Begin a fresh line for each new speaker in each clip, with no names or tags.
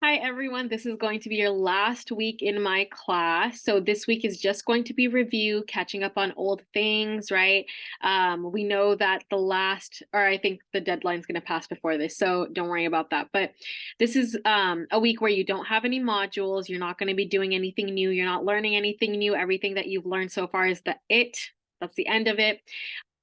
Hi, everyone. This is going to be your last week in my class. So this week is just going to be review, catching up on old things, right? We know that I think the deadline's going to pass before this, so don't worry about that. But this is a week where you don't have any modules. You're not going to be doing anything new. You're not learning anything new. Everything that you've learned so far is that's the end of it.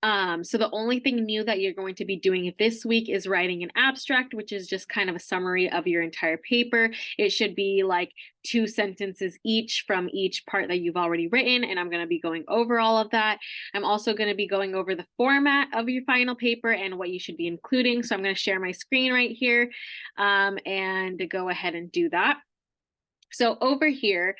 So the only thing new that you're going to be doing this week is writing an abstract, which is just kind of a summary of your entire paper. It should be like 2 sentences each from each part that you've already written, and I'm going to be going over all of that. I'm also going to be going over the format of your final paper and what you should be including. So I'm going to share my screen right here and go ahead and do that. So over here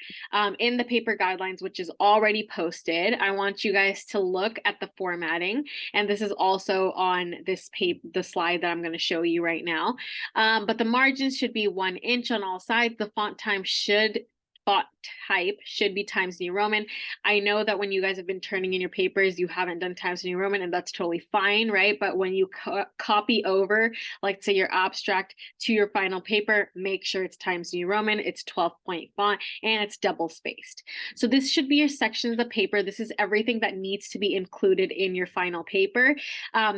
in the paper guidelines, which is already posted, I want you guys to look at the formatting. And this is also on this the slide that I'm going to show you right now. But the margins should be 1 inch on all sides. The font type should be Times New Roman. I know that when you guys have been turning in your papers, you haven't done Times New Roman, and that's totally fine, right? But when you copy over, like say your abstract to your final paper, make sure it's Times New Roman, it's 12-point font, and it's double spaced. So this should be your section of the paper. This is everything that needs to be included in your final paper.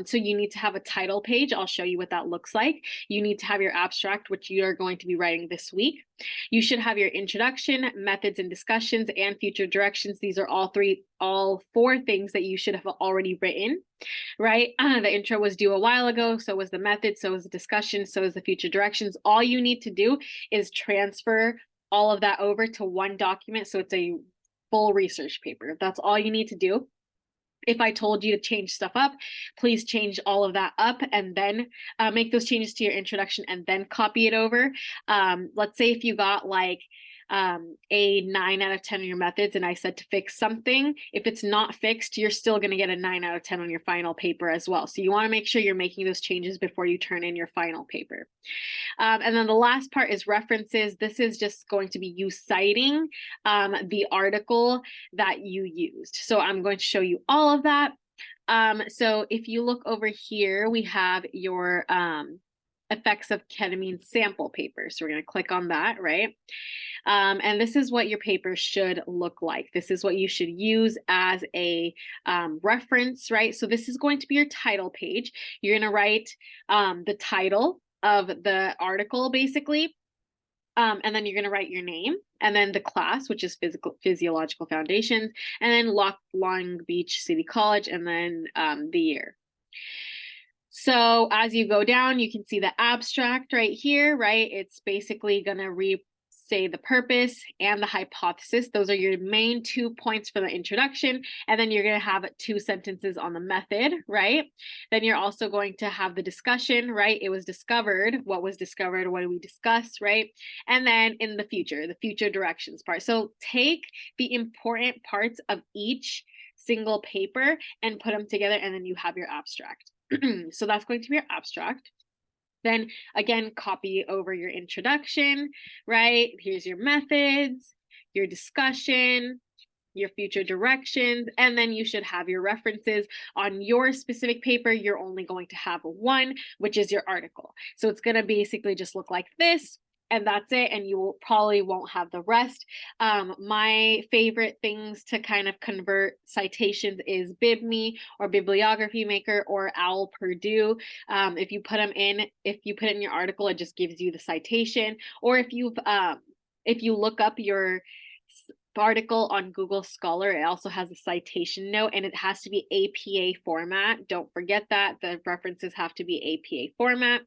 So you need to have a title page. I'll show you what that looks like. You need to have your abstract, which you are going to be writing this week. You should have your introduction, methods and discussions, and future directions. These are all 4 things that you should have already written, right? The intro was due a while ago, so was the method, so was the discussion, so is the future directions. All you need to do is transfer all of that over to one document, so it's a full research paper. That's all you need to do. If I told you to change stuff up, please change all of that up and then make those changes to your introduction and then copy it over. Let's say if you got like a 9 out of 10 on your methods and I said to fix something, if it's not fixed, you're still going to get a 9 out of 10 on your final paper as well. So you want to make sure you're making those changes before you turn in your final paper. And then the last part is references. This is just going to be you citing the article that you used. So I'm going to show you all of that. So if you look over here, we have your effects of ketamine sample paper. So we're going to click on that, right? And this is what your paper should look like. This is what you should use as a reference, right? So this is going to be your title page. You're going to write the title of the article, basically. And then you're going to write your name and then the class, which is physiological foundations, and then Long Beach City College, and then the year. So as you go down, you can see the abstract right here, right? It's basically going to say the purpose and the hypothesis. Those are your main 2 points for the introduction. And then you're going to have 2 sentences on the method, right? Then you're also going to have the discussion, right? It was discovered. What was discovered? What did we discuss, right? And then in the future directions part. So take the important parts of each single paper and put them together, and then you have your abstract. So that's going to be your abstract. Then again, copy over your introduction, right? Here's your methods, your discussion, your future directions, and then you should have your references. On your specific paper, you're only going to have 1, which is your article. So it's going to basically just look like this. And that's it, and you probably won't have the rest. My favorite things to kind of convert citations is BibMe or Bibliography Maker or OWL Purdue. If you put it in your article, it just gives you the citation. Or if you look up your article on Google Scholar, it also has a citation note, and it has to be APA format. Don't forget that the references have to be APA format.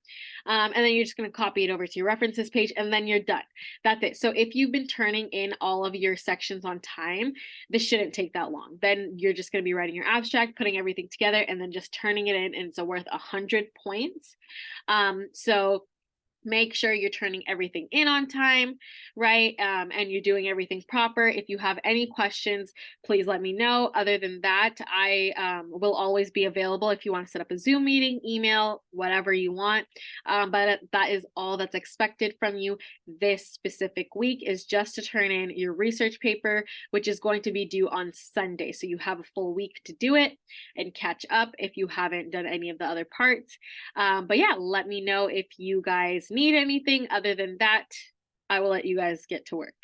And then you're just going to copy it over to your references page, and then you're done. That's it. So if you've been turning in all of your sections on time, this shouldn't take that long. Then you're just going to be writing your abstract, putting everything together, and then just turning it in, and it's worth 100 points. So make sure you're turning everything in on time, right? And you're doing everything proper. If you have any questions, please let me know. Other than that, I will always be available if you want to set up a Zoom meeting, email, whatever you want. But that is all that's expected from you this specific week, is just to turn in your research paper, which is going to be due on Sunday. So you have a full week to do it and catch up if you haven't done any of the other parts. But yeah, let me know if you guys need anything. Other than that, I will let you guys get to work.